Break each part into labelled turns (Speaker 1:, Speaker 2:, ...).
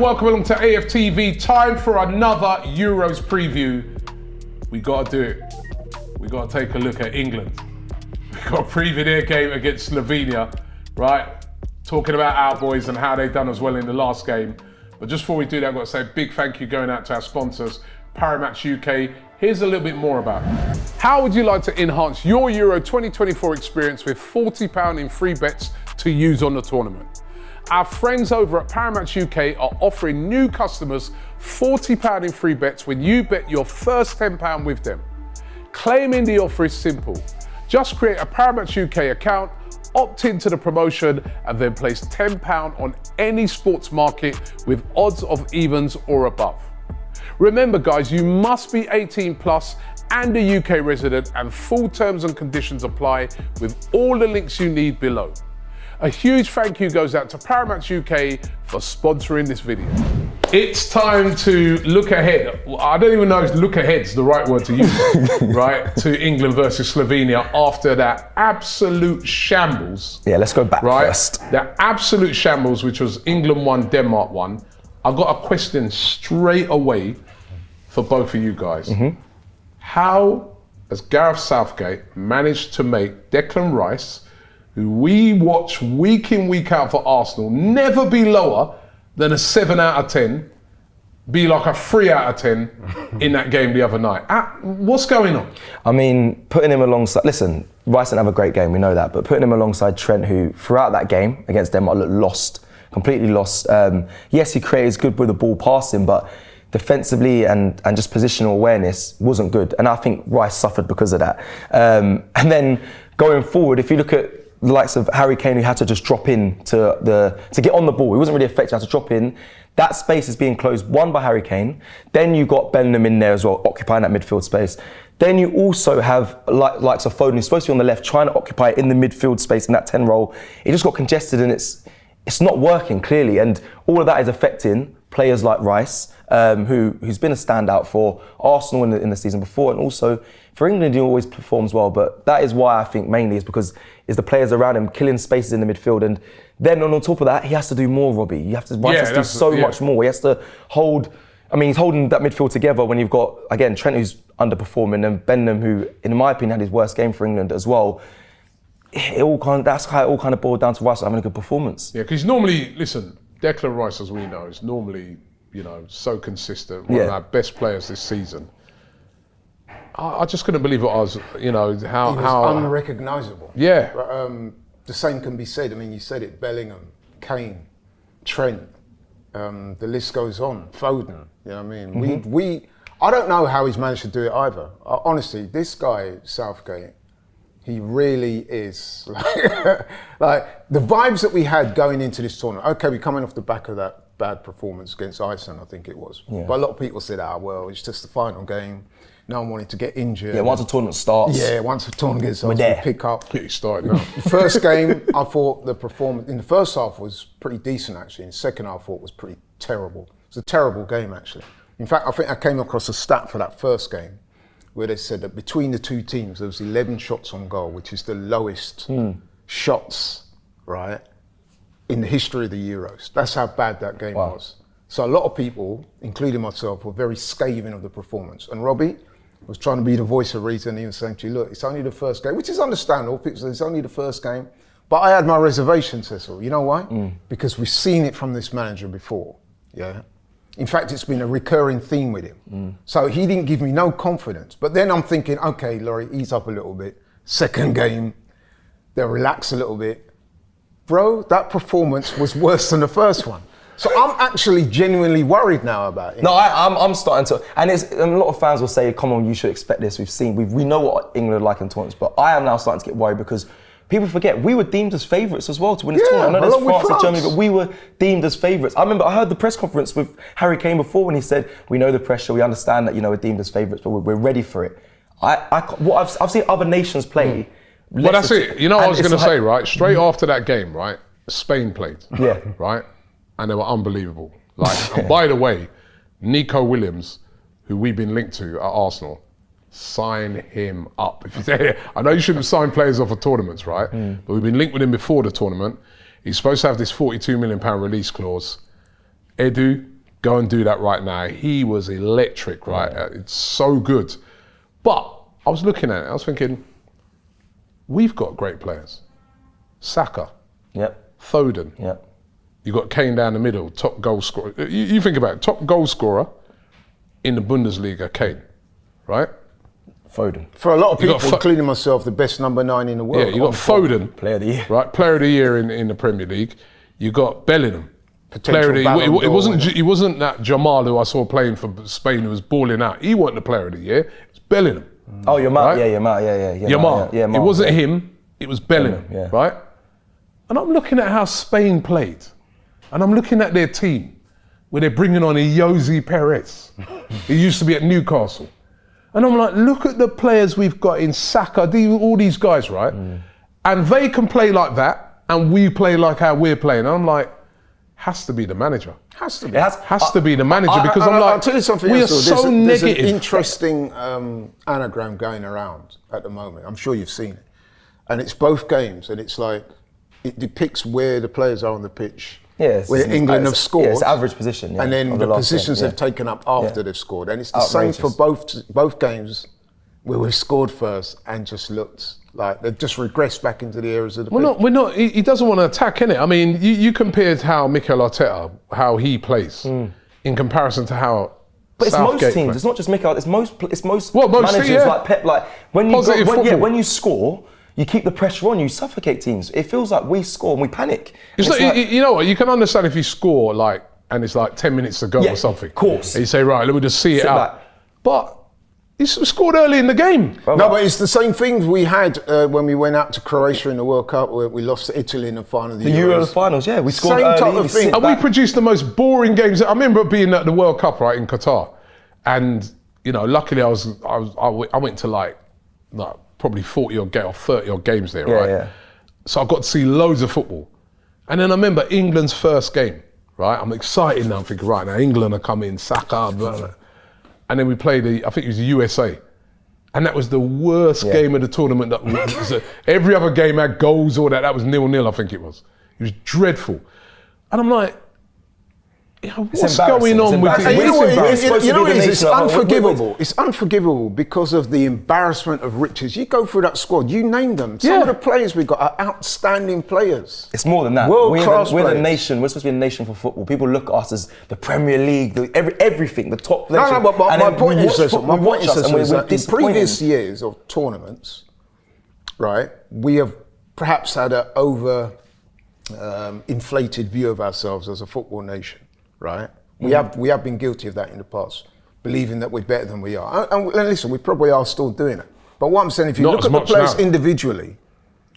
Speaker 1: welcome along to AFTV. Time for another Euros preview. We got to do it. We got to take a look at England. We got to preview their game against Slovenia, right? Talking about our boys and how they done as well in the last game. But just before we do that, I've got to say a big thank you going out to our sponsors, Parimatch UK. Here's a little bit more about it. How would you like to enhance your Euro 2024 experience with £40 in free bets to use on the tournament? Our friends over at Parimatch UK are offering new customers £40 in free bets when you bet your first £10 with them. Claiming the offer is simple. Just create a Parimatch UK account, opt into the promotion, and then place £10 on any sports market with odds of evens or above. Remember guys, you must be 18 plus and a UK resident, and full terms and conditions apply with all the links you need below. A huge thank you goes out to Parimatch UK for sponsoring this video. It's time to look ahead. I don't even know if look ahead's the right word to use, right? To England versus Slovenia after that absolute shambles.
Speaker 2: Yeah, let's go back first.
Speaker 1: That absolute shambles, which was England 1, Denmark 1. I've got a question straight away for both of you guys. How has Gareth Southgate managed to make Declan Rice, who we watch week in, week out for Arsenal, never be lower than a 7 out of 10, be like a 3 out of 10 in that game the other night? What's going on?
Speaker 2: I mean, putting him alongside, listen, Rice didn't have a great game, we know that, but putting him alongside Trent, who throughout that game against Denmark looked lost, completely lost. Yes, he created good with the ball passing, but defensively and just positional awareness wasn't good. And I think Rice suffered because of that. And then going forward, if you look at the likes of Harry Kane, who had to just drop in to get on the ball. He wasn't really effective, had to drop in. That space is being closed, one by Harry Kane. Then you got Bellingham in there as well, occupying that midfield space. Then you also have likes of Foden, who's supposed to be on the left, trying to occupy in the midfield space in that 10 role. It just got congested and it's not working clearly. And all of that is affecting players like Rice, who's been a standout for Arsenal in the season before, and also for England he always performs well. But that is why I think mainly is because it's the players around him killing spaces in the midfield, and then on top of that he has to do more, Robbie. Rice has to do so much more. He has to hold. I mean, he's holding that midfield together when you've got, again, Trent, who's underperforming, and Bellingham, who in my opinion had his worst game for England as well. That's how it all kind of boiled down to Rice having a good performance.
Speaker 1: Yeah, because normally, listen, Declan Rice, as we know, is normally, so consistent. One of our best players this season. I just couldn't believe what I was, how...
Speaker 3: He was unrecognisable.
Speaker 1: Yeah.
Speaker 3: But, the same can be said. I mean, you said it, Bellingham, Kane, Trent, the list goes on, Foden, you know what I mean? I don't know how he's managed to do it either. Honestly, this guy, Southgate, he really is like the vibes that we had going into this tournament. Okay, we're coming off the back of that bad performance against Iceland, I think it was. Yeah. But a lot of people said, well, it's just the final game. No one wanted to get injured.
Speaker 2: Yeah, once the tournament starts.
Speaker 3: Yeah, once the tournament gets started, we pick up.
Speaker 1: Get started now.
Speaker 3: The first game, I thought the performance in the first half was pretty decent actually. In the second half, I thought was pretty terrible. It was a terrible game actually. In fact, I think I came across a stat for that first game where they said that between the two teams there was 11 shots on goal, which is the lowest shots, right, in the history of the Euros. That's how bad that game was. So a lot of people, including myself, were very scathing of the performance. And Robbie was trying to be the voice of reason. He was saying to you, look, it's only the first game, which is understandable. People say it's only the first game. But I had my reservations, Cecil. You know why? Because we've seen it from this manager before, yeah? In fact, it's been a recurring theme with him. So he didn't give me no confidence. But then I'm thinking, okay, Laurie, ease up a little bit. Second game, they'll relax a little bit. Bro, that performance was worse than the first one. So I'm actually genuinely worried now about it.
Speaker 2: No, I'm starting to, and a lot of fans will say, come on, you should expect this. We know what England are like in tournaments, but I am now starting to get worried because people forget we were deemed as favourites as well to win this tournament. I know there's France and Germany, but we were deemed as favourites. I remember I heard the press conference with Harry Kane before when he said, we know the pressure, we understand that, we're deemed as favourites, but we're ready for it. I've seen other nations play.
Speaker 1: Well, that's it. I was going to say, right, straight after that game, right, Spain played, right, and they were unbelievable. And by the way, Nico Williams, who we've been linked to at Arsenal, sign him up. If you say, I know you shouldn't sign players off of tournaments, right? But we've been linked with him before the tournament. He's supposed to have this £42 million release clause. Edu, Go and do that right now. He was electric, right? It's so good. But I was looking at it, I was thinking, we've got great players. Saka, Foden. You got Kane down the middle, top goal scorer. You think about it, top goal scorer in the Bundesliga, Kane, right?
Speaker 2: Foden.
Speaker 3: For a lot of people, including myself, the best number 9 in the world.
Speaker 1: Yeah, you got Foden,
Speaker 2: Player of the year.
Speaker 1: right? Player of the year in the Premier League. You got Bellingham.
Speaker 3: Potential
Speaker 1: He wasn't that Jamal who I saw playing for Spain who was balling out. He wasn't the player of the year. It was Bellingham.
Speaker 2: Oh, Yamal.
Speaker 1: Right?
Speaker 2: Yamal.
Speaker 1: Yamal. It wasn't him. It was Bellingham. Right? And I'm looking at how Spain played, and I'm looking at their team where they're bringing on a Jose Perez. He used to be at Newcastle, and I'm like, look at the players we've got in Saka, all these guys, right? And they can play like that, and we play like how we're playing. And I'm like, has to be the manager.
Speaker 3: Has to be.
Speaker 1: Has to be the manager because I'm like,
Speaker 3: I'll tell you something
Speaker 1: we
Speaker 3: else.
Speaker 1: are so
Speaker 3: there's
Speaker 1: negative.
Speaker 3: an interesting anagram going around at the moment. I'm sure you've seen it. And it's both games, and it's like, it depicts where the players are on the pitch, where England have scored.
Speaker 2: Yeah, it's average position.
Speaker 3: And then the positions they've taken up after they've scored. And it's the same for both games where we've scored first and just looked like they've just regressed back into the areas of the pitch.
Speaker 1: We're not. He doesn't want to attack, innit? I mean, you compared how Mikel Arteta, how he plays, in comparison to how.
Speaker 2: But it's
Speaker 1: Southgate
Speaker 2: most teams.
Speaker 1: plays.
Speaker 2: It's not just Mikel. It's most
Speaker 1: Well, most
Speaker 2: managers
Speaker 1: yeah.
Speaker 2: like Pep. Like when you score, you keep the pressure on. You suffocate teams. It feels like we score and we panic.
Speaker 1: It's like, you know what? You can understand if you score and it's like 10 minutes to go or something.
Speaker 2: Of course.
Speaker 1: And you say, right, let me just see it out.
Speaker 2: Back.
Speaker 1: But he scored early in the game.
Speaker 3: No, but it's the same things we had when we went out to Croatia in the World Cup, where we lost to Italy in the final of the Euros.
Speaker 2: Euro finals, yeah. We scored
Speaker 3: Same
Speaker 2: early.
Speaker 3: type of thing.
Speaker 1: And we produced the most boring games. I remember being at the World Cup, right, in Qatar. And, you know, luckily I went to probably 40 or 30 odd games there, right?
Speaker 2: Yeah.
Speaker 1: So I got to see loads of football. And then I remember England's first game, right? I'm excited now. I'm thinking, right, now England are coming, Saka, blah, blah. And then we played I think it was the USA. And that was the worst game of the tournament. Every other game had goals or that. That was 0-0, I think it was. It was dreadful. And I'm like, what's going on with this?
Speaker 3: It's unforgivable. It's unforgivable because of the embarrassment of riches. You go through that squad, you name them. Some of the players we've got are outstanding players.
Speaker 2: It's more than that.
Speaker 3: World-class
Speaker 2: We're
Speaker 3: players.
Speaker 2: the nation. We're supposed to be a nation for football. People look at us as the Premier League, everything, the top nation.
Speaker 3: No, but my point is that in
Speaker 2: disappointed.
Speaker 3: previous years of tournaments, right, we have perhaps had an inflated view of ourselves as a football nation. Right, we have been guilty of that in the past, believing that we're better than we are. And listen, we probably are still doing it. But what I'm saying, if you look at the players individually,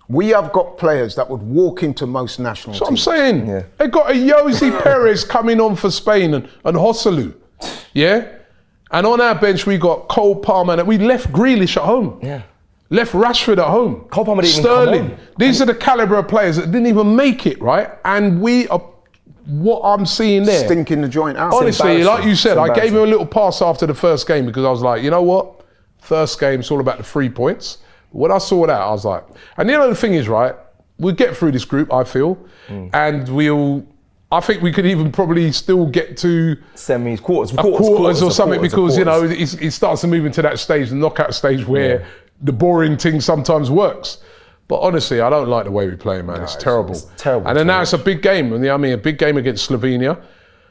Speaker 3: we have got players that would walk into most national teams.
Speaker 1: That's what I'm saying. They got a Jose Perez coming on for Spain and Joselu, and on our bench we got Cole Palmer. And we left Grealish at home. Left Rashford at home.
Speaker 2: Cole Palmer didn't
Speaker 1: Sterling.
Speaker 2: even come on.
Speaker 1: These are the calibre of players that didn't even make it, right? And we are. What I'm seeing there,
Speaker 3: stinking the joint out.
Speaker 1: Honestly, like you said, I gave him a little pass after the first game because I was like, you know what? First game, it's all about the 3 points. When I saw that, I was like, and the other thing is, right, we'll get through this group, I feel, and I think we could even probably still get to
Speaker 2: semis, quarters
Speaker 1: or something because, you know, it starts to move into that stage, the knockout stage where the boring thing sometimes works. But honestly, I don't like the way we play, man. It's terrible.
Speaker 2: It's terrible.
Speaker 1: And then now it's a big game. I mean, a big game against Slovenia.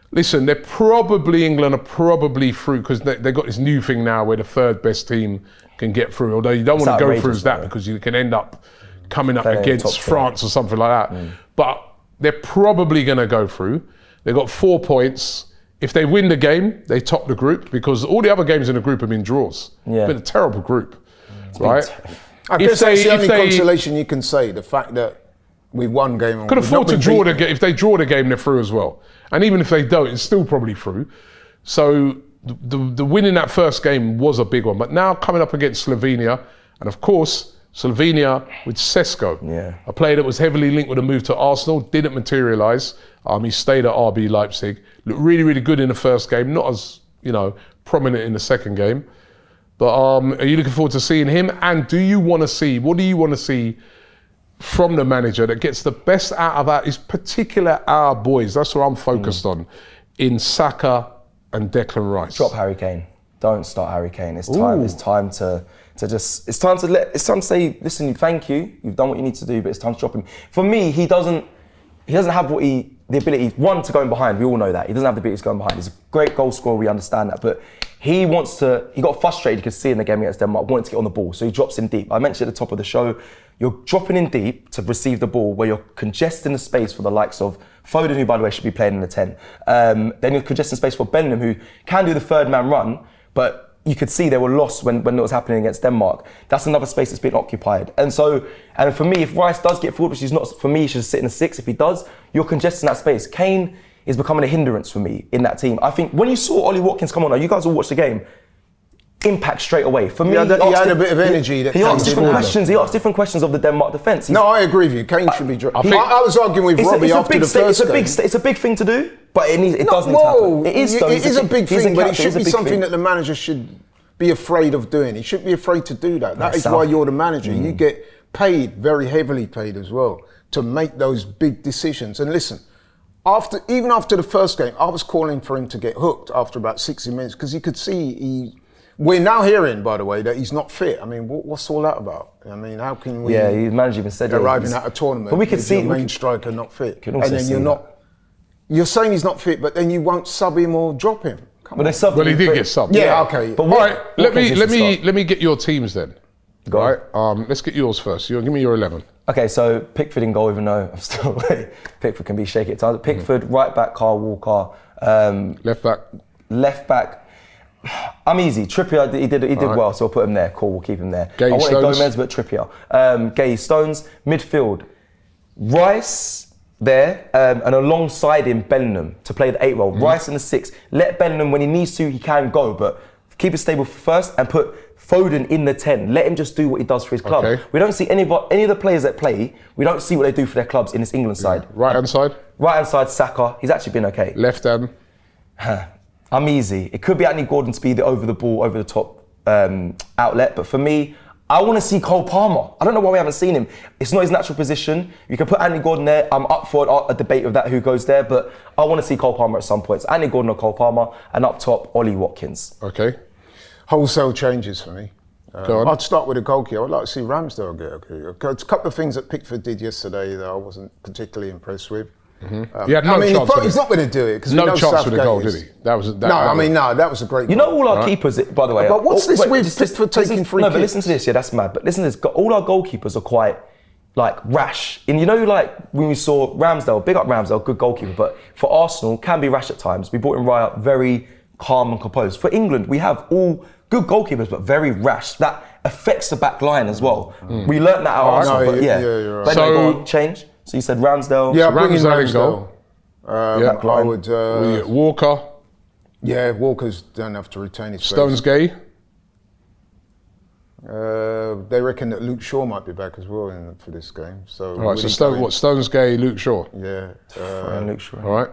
Speaker 1: Listen, England are probably through because they got this new thing now where the third best team can get through. Although you don't want to go through as that because you can end up coming up against France or something like that. But they're probably going to go through. They've got 4 points. If they win the game, they top the group because all the other games in the group have been draws. It's been a terrible group, right?
Speaker 3: I guess that's the only consolation you can say, the fact that we've won game.
Speaker 1: Could afford to draw the game. If they draw the game, they're through as well. And even if they don't, it's still probably through. So the winning that first game was a big one. But now coming up against Slovenia, and of course, Slovenia with Sesko, a player that was heavily linked with a move to Arsenal, didn't materialise. He stayed at RB Leipzig. Looked really, really good in the first game, not as, prominent in the second game. But are you looking forward to seeing him? And what do you want to see from the manager that gets the best out of his particular our boys? That's what I'm focused on in Saka and Declan Rice.
Speaker 2: Drop Harry Kane. Don't start Harry Kane. It's time. Ooh. It's time to say, listen, thank you. You've done what you need to do, but it's time to drop him. For me, he doesn't have the ability, one, to go in behind. We all know that. He doesn't have the ability to go in behind. He's a great goal scorer, we understand that. But he got frustrated, you could see in the game against Denmark, wanting to get on the ball. So he drops in deep. I mentioned at the top of the show, you're dropping in deep to receive the ball where you're congesting the space for the likes of Foden, who, by the way, should be playing in the 10. Then you're congesting space for Bellingham, who can do the third man run, but you could see they were lost when it was happening against Denmark. That's another space that's been occupied. And for me, if Rice does get forward, which he's not, for me, he should sit in the 6. If he does, you're congesting that space. Kane is becoming a hindrance for me in that team. I think when you saw Ollie Watkins come on, you guys all watched the game, impact straight away. For me, he had
Speaker 3: a bit of energy.
Speaker 2: He asked different questions. He asked different questions of the Denmark defence.
Speaker 3: No, I agree with you. Kane should be dropped. I was arguing with Robbie after the first game.
Speaker 2: It's a big thing to do, but it does need to happen. It is
Speaker 3: a big thing, but it should be something that the manager should be afraid of doing. He shouldn't be afraid to do that. That is why you're the manager. You get paid, very heavily paid as well, to make those big decisions. And listen, even after the first game, I was calling for him to get hooked after about 60 minutes because you could see we're now hearing, by the way, that he's not fit. I mean, what's all that about? I mean, how can we?
Speaker 2: Yeah, his manager even said
Speaker 3: arriving at a tournament,
Speaker 2: but we could see
Speaker 3: your main striker not fit, and then you're not. You're saying he's not fit, but then you won't sub him or drop him.
Speaker 1: Well, he did get subbed.
Speaker 3: Yeah, okay.
Speaker 1: But all right, let me get your teams then. Go on. Let's get yours first. Give me your 11.
Speaker 2: Okay, so Pickford in goal, even though I'm still Pickford can be shaky at times. Pickford, right back, Kyle Walker. Left back. I'm easy. Trippier, he did well, so I'll put him there. Cool, we'll keep him there. I wanted Gomez, but Trippier. Gay, Stones, midfield. Rice there, and alongside him, Bellingham to play the 8 role. Rice in the 6. Let Bellingham, when he needs to, he can go, but keep it stable first and put Foden in the 10. Let him just do what he does for his club. Okay. We don't see any of the players that play, we don't see what they do for their clubs in this England side.
Speaker 1: Right hand side?
Speaker 2: Right hand side, Saka. He's actually been okay.
Speaker 1: Left hand?
Speaker 2: I'm easy. It could be Anthony Gordon to be the over the top outlet, but for me, I want to see Cole Palmer. I don't know why we haven't seen him. It's not his natural position. You can put Anthony Gordon there. I'm up for a debate of that, who goes there, but I want to see Cole Palmer at some point. So Anthony Gordon or Cole Palmer, and up top, Ollie Watkins.
Speaker 1: Okay.
Speaker 3: Wholesale changes for me. I'd start with a goalkeeper. I'd like to see Ramsdale get a couple of things that Pickford did yesterday that I wasn't particularly impressed with.
Speaker 1: He had no chance.
Speaker 3: He's not going to do it.
Speaker 1: No chance with the goal, did he? That was
Speaker 3: a great goal.
Speaker 2: You know, all our keepers, by the way.
Speaker 3: But what's this with for taking free kicks?
Speaker 2: No, but listen to this, yeah, that's mad. But listen to this, all our goalkeepers are quite, rash. And you know, when we saw Ramsdale, big up Ramsdale, good goalkeeper, but for Arsenal, can be rash at times. We brought in Raya very calm and composed. For England, we have all good goalkeepers, but very rash. That affects the back line as well. We learnt that at Arsenal, but yeah. You're right. But go on, change. So you said Ramsdale.
Speaker 3: Yeah, Ramsdale in goal.
Speaker 2: I
Speaker 3: would.
Speaker 1: Walker.
Speaker 3: Yeah, Walker's don't have to retain his space.
Speaker 1: Stones Gay.
Speaker 3: They reckon that Luke Shaw might be back as well for this game. So.
Speaker 1: All right. So Stones Gay, Luke Shaw.
Speaker 3: Yeah.
Speaker 2: Luke Shaw.
Speaker 1: All right.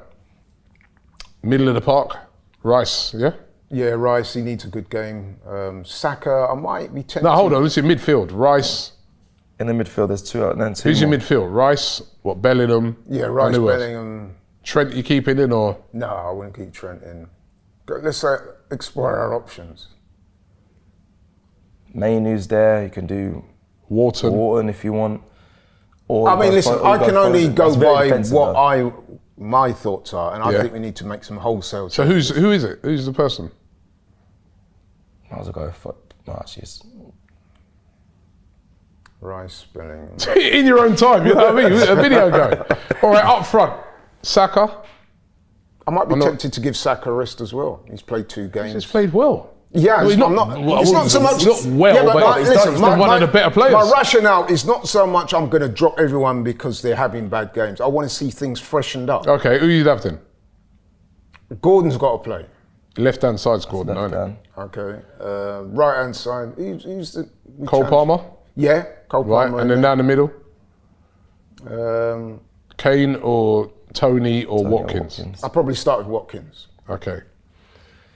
Speaker 1: Middle of the park, Rice. Yeah.
Speaker 3: Yeah, Rice. He needs a good game. Saka, I might be tempted.
Speaker 1: No, hold on. This is midfield. Rice.
Speaker 2: In the midfield, there's two, and then two.
Speaker 1: Who's your midfield? Rice, Bellingham?
Speaker 3: Yeah, Rice, Bellingham.
Speaker 1: Trent, you keeping in or?
Speaker 3: No, I wouldn't keep Trent in. Let's explore our options.
Speaker 2: Mainu's there. You can do Wharton if you want. Or
Speaker 3: I mean, listen, I can only go by what my thoughts are, and I think we need to make some wholesale.
Speaker 1: So who is it? Who's the person?
Speaker 2: I was going for she's.
Speaker 3: Rice, Bellingham.
Speaker 1: In your own time, you know what I mean? A video going. All right, up front, Saka.
Speaker 3: I might be tempted to give Saka a rest as well. He's played 2 games.
Speaker 1: He's played well.
Speaker 3: Yeah, it's not so much.
Speaker 1: Not well, but he's one of the better players.
Speaker 3: My rationale is not so much I'm going to drop everyone because they're having bad games. I want to see things freshened up.
Speaker 1: Okay, who you have then?
Speaker 3: Gordon's got to play.
Speaker 1: Left-hand side's Gordon, isn't it?
Speaker 3: Okay. Right-hand side, who's the...
Speaker 1: Cole Palmer?
Speaker 3: Yeah, Cole Palmer.
Speaker 1: Right, and then down the middle? Kane or Tony or Watkins?
Speaker 3: I'll probably start with Watkins.
Speaker 1: Okay.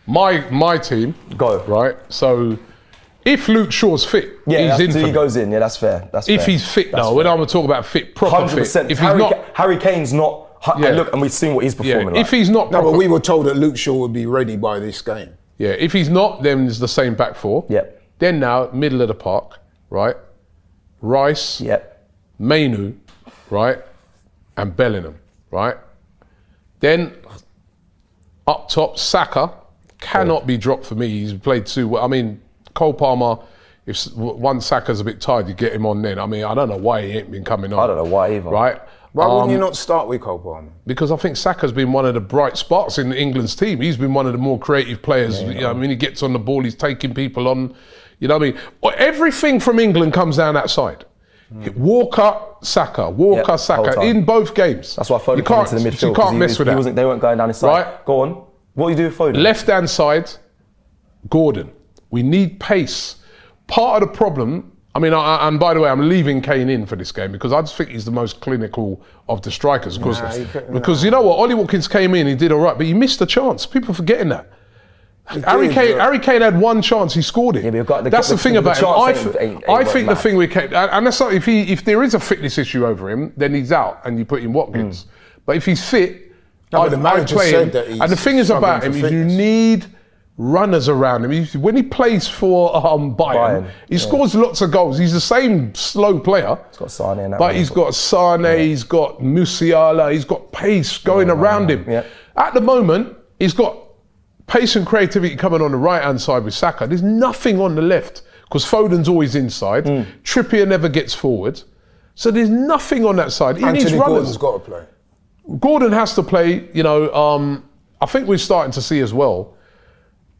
Speaker 1: My team.
Speaker 2: Go.
Speaker 1: Right, so if Luke Shaw's fit, he's in for me.
Speaker 2: He goes in, yeah, that's fair.
Speaker 1: If he's fit, when I'm talking about fit, proper 100%.
Speaker 2: Fit. If he's not... Harry Kane's not And look, and we've seen what he's performing like.
Speaker 1: If he's not
Speaker 3: No,
Speaker 1: proper,
Speaker 3: but we were told that Luke Shaw would be ready by this game.
Speaker 1: yeah, if he's not, then it's the same back four.
Speaker 2: Yep.
Speaker 1: Then now, middle of the park, right? Rice,
Speaker 2: Yep.
Speaker 1: Mainu, right? And Bellingham, right? Then up top, Saka cannot be dropped for me. He's played too well. I mean, Cole Palmer, if one Saka's a bit tired, you get him on then. I mean, I don't know why he ain't been coming on.
Speaker 2: I don't know why either.
Speaker 1: Right?
Speaker 3: Why wouldn't you not start with Cole Palmer?
Speaker 1: Because I think Saka's been one of the bright spots in England's team. He's been one of the more creative players. You know, I mean, he gets on the ball, he's taking people on. You know what I mean? Everything from England comes down that side. Walker, Saka, Walker, Saka, in both games.
Speaker 2: That's why Foden came into the midfield.
Speaker 1: You can't mess with that.
Speaker 2: They weren't going down his side.
Speaker 1: Right.
Speaker 2: Go on. What do you do with Foden?
Speaker 1: Left-hand side, Gordon. We need pace. Part of the problem, I mean, and by the way, I'm leaving Kane in for this game because I just think he's the most clinical of the strikers. Because you know what? Ollie Watkins came in, he did all right, but he missed a chance. People are forgetting that. Harry Kane had one chance, he scored it.
Speaker 2: Yeah, but you've got
Speaker 1: that's the thing about him. I think the thing with Kane, and that's not, if there is a fitness issue over him, then he's out and you put in Watkins. But if he's fit,
Speaker 3: the manager
Speaker 1: play
Speaker 3: said
Speaker 1: him.
Speaker 3: that he's
Speaker 1: And the thing is about him,
Speaker 3: struggling
Speaker 1: is
Speaker 3: for
Speaker 1: you need runners around him. When he plays for Bayern, he scores lots of goals. He's the same slow player.
Speaker 2: He's got Sane in that
Speaker 1: but
Speaker 2: one.
Speaker 1: he's got Sane, he's got Musiala, he's got pace going around him.
Speaker 2: Yeah.
Speaker 1: At the moment, he's got pace and creativity coming on the right-hand side with Saka. There's nothing on the left because Foden's always inside. Trippier never gets forward. So there's nothing on that side. He needs
Speaker 3: Anthony
Speaker 1: runners.
Speaker 3: Gordon's got to play.
Speaker 1: Gordon has to play, you know, I think we're starting to see as well,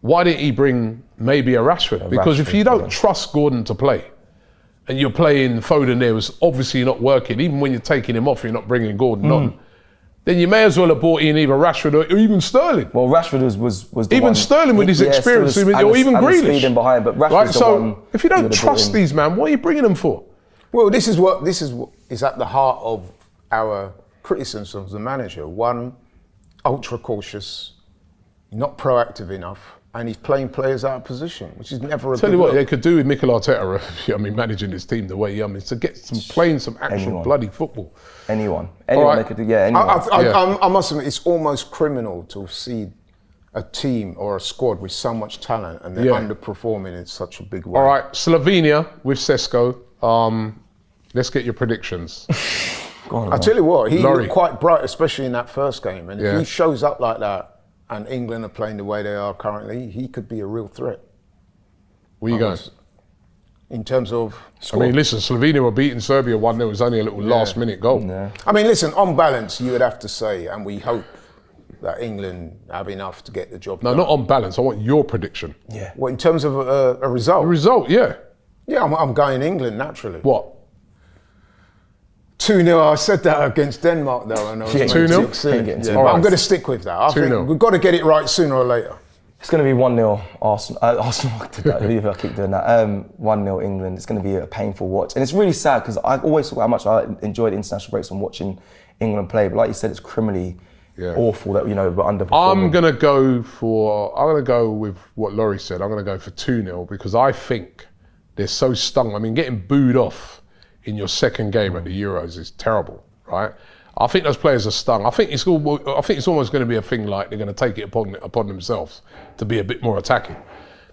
Speaker 1: why didn't he bring maybe a Rashford? Because if you don't trust Gordon to play, and you're playing Foden there was obviously not working, even when you're taking him off, you're not bringing Gordon on, then you may as well have brought in either Rashford or even Sterling.
Speaker 2: Well, Rashford was the
Speaker 1: even
Speaker 2: one.
Speaker 1: Sterling with his experience, or even Grealish.
Speaker 2: Speed in behind, but Rashford's
Speaker 1: right?
Speaker 2: the
Speaker 1: So
Speaker 2: one
Speaker 1: if you don't trust these, man, what are you bringing them for?
Speaker 3: Well, this is what is at the heart of our criticism of the manager. One, ultra cautious, not proactive enough, and he's playing players out of position, which is never a
Speaker 1: Tell
Speaker 3: good
Speaker 1: you what,
Speaker 3: look.
Speaker 1: they could do with Mikel Arteta, I mean, managing his team the way to get playing some actual bloody football.
Speaker 2: Anyone
Speaker 1: right.
Speaker 2: they could do, anyone.
Speaker 3: I must admit, it's almost criminal to see a team or a squad with so much talent and they're underperforming in such a big way.
Speaker 1: All right, Slovenia with Sesko. Let's get your predictions.
Speaker 3: I tell you what, he
Speaker 1: Laurie.
Speaker 3: looked quite bright, especially in that first game. And
Speaker 1: Yeah.
Speaker 3: if he shows up like that, and England are playing the way they are currently, he could be a real threat.
Speaker 1: Where you going?
Speaker 3: In terms of score.
Speaker 1: I mean, listen, Slovenia were beating Serbia 1-0. It was only a little last-minute goal.
Speaker 2: Yeah.
Speaker 3: I mean, listen, on balance, you would have to say, and we hope that England have enough to get the job done.
Speaker 1: No, not on balance. I want your prediction.
Speaker 2: Yeah.
Speaker 3: Well, in terms of a result?
Speaker 1: The result, yeah.
Speaker 3: Yeah, I'm going England, naturally.
Speaker 1: What?
Speaker 3: 2-0, I said that against Denmark though. And I was
Speaker 1: 2-0?
Speaker 3: Yeah, I'm going to stick with that. I
Speaker 1: 2-0.
Speaker 3: think we've got to get it right sooner or later.
Speaker 2: It's going to be 1-0 Arsenal. Arsenal, I keep doing that. 1-0 England. It's going to be a painful watch. And it's really sad because I always talk about how much I enjoyed international breaks and watching England play. But like you said, it's criminally awful that, you know, we're underperforming.
Speaker 1: I'm going to go with what Laurie said. I'm going to go for 2-0 because I think they're so stung. I mean, getting booed off in your second game at the Euros is terrible, right? I think those players are stung. I think it's almost going to be a thing like they're going to take it upon themselves to be a bit more attacking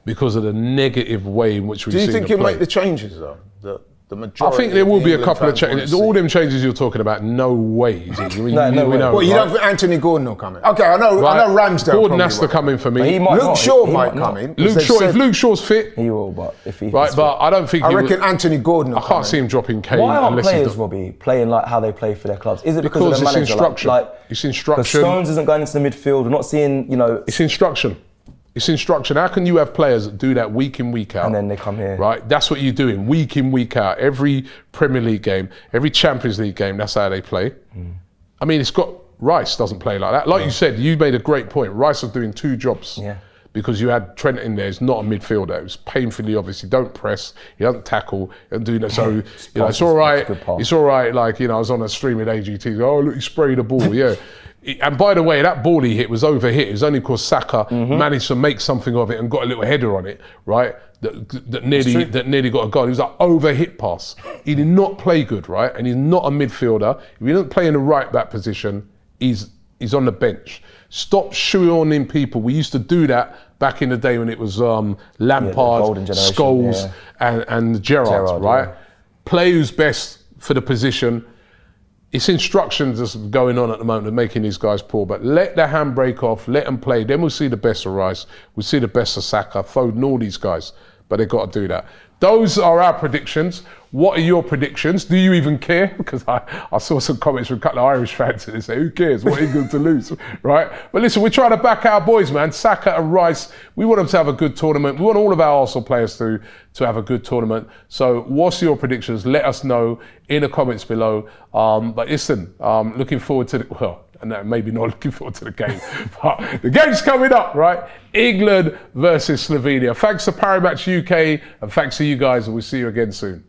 Speaker 1: because of the negative way in which we've seen them play.
Speaker 3: Do you think you'll make the changes though? The majority.
Speaker 1: I think there will be a
Speaker 3: England
Speaker 1: couple of
Speaker 3: fans
Speaker 1: changes.
Speaker 3: want to
Speaker 1: All
Speaker 3: see.
Speaker 1: them changes you're talking about, no way.
Speaker 2: No way.
Speaker 3: Well, you don't think Anthony Gordon will come in? Okay, I know Ramsdale.
Speaker 1: Gordon has to come in for me.
Speaker 2: He might
Speaker 3: Luke
Speaker 2: not.
Speaker 3: Shaw
Speaker 2: He
Speaker 3: might
Speaker 2: not.
Speaker 3: come in.
Speaker 1: Luke Shaw, if Luke Shaw's fit,
Speaker 2: He will, but if he...
Speaker 1: right, but I don't think
Speaker 3: I reckon Anthony Gordon will
Speaker 1: I can't see him dropping Kane
Speaker 2: Why aren't
Speaker 1: unless he's
Speaker 2: players, Robbie, playing like how they play for their clubs? Is it because of the
Speaker 1: it's
Speaker 2: manager?
Speaker 1: instruction. It's
Speaker 2: Because
Speaker 1: instruction.
Speaker 2: Stones isn't going into the midfield. We're not seeing, you know...
Speaker 1: It's instruction. It's instruction. How can you have players that do that week in, week out?
Speaker 2: And then they come here.
Speaker 1: Right? That's what you're doing, week in, week out. Every Premier League game, every Champions League game, that's how they play. I mean, Rice doesn't play like that. Like you said, you made a great point. Rice was doing two jobs.
Speaker 2: Yeah.
Speaker 1: Because you had Trent in there, he's not a midfielder. It was painfully obvious. He don't press, he doesn't tackle, he doesn't do that. So, you know, it's all right. It's all right, like, you know, I was on a stream with AGT. Oh, look, he sprayed the ball, yeah. And by the way, that ball he hit was overhit. It was only because Saka managed to make something of it and got a little header on it, right? That nearly got a goal. It was an overhit pass. He did not play good, right? And he's not a midfielder. If he doesn't play in the right back position, he's on the bench. Stop shoehorning people. We used to do that back in the day when it was Lampard, Scholes, and Gerrard, right? Yeah. Play who's best for the position. It's instructions that's going on at the moment of making these guys poor, but let the handbrake off, let them play. Then we'll see the best of Rice, we'll see the best of Saka, Foden, all these guys. But they've got to do that. Those are our predictions. What are your predictions? Do you even care? Because I saw some comments from a couple of Irish fans and they say, who cares? What England to lose, right? But listen, we're trying to back our boys, man. Saka and Rice, we want them to have a good tournament. We want all of our Arsenal players to have a good tournament. So what's your predictions? Let us know in the comments below. But listen, looking forward to no, maybe not looking forward to the game, but the game's coming up, right? England versus Slovenia. Thanks to Parimatch UK and thanks to you guys, and we'll see you again soon.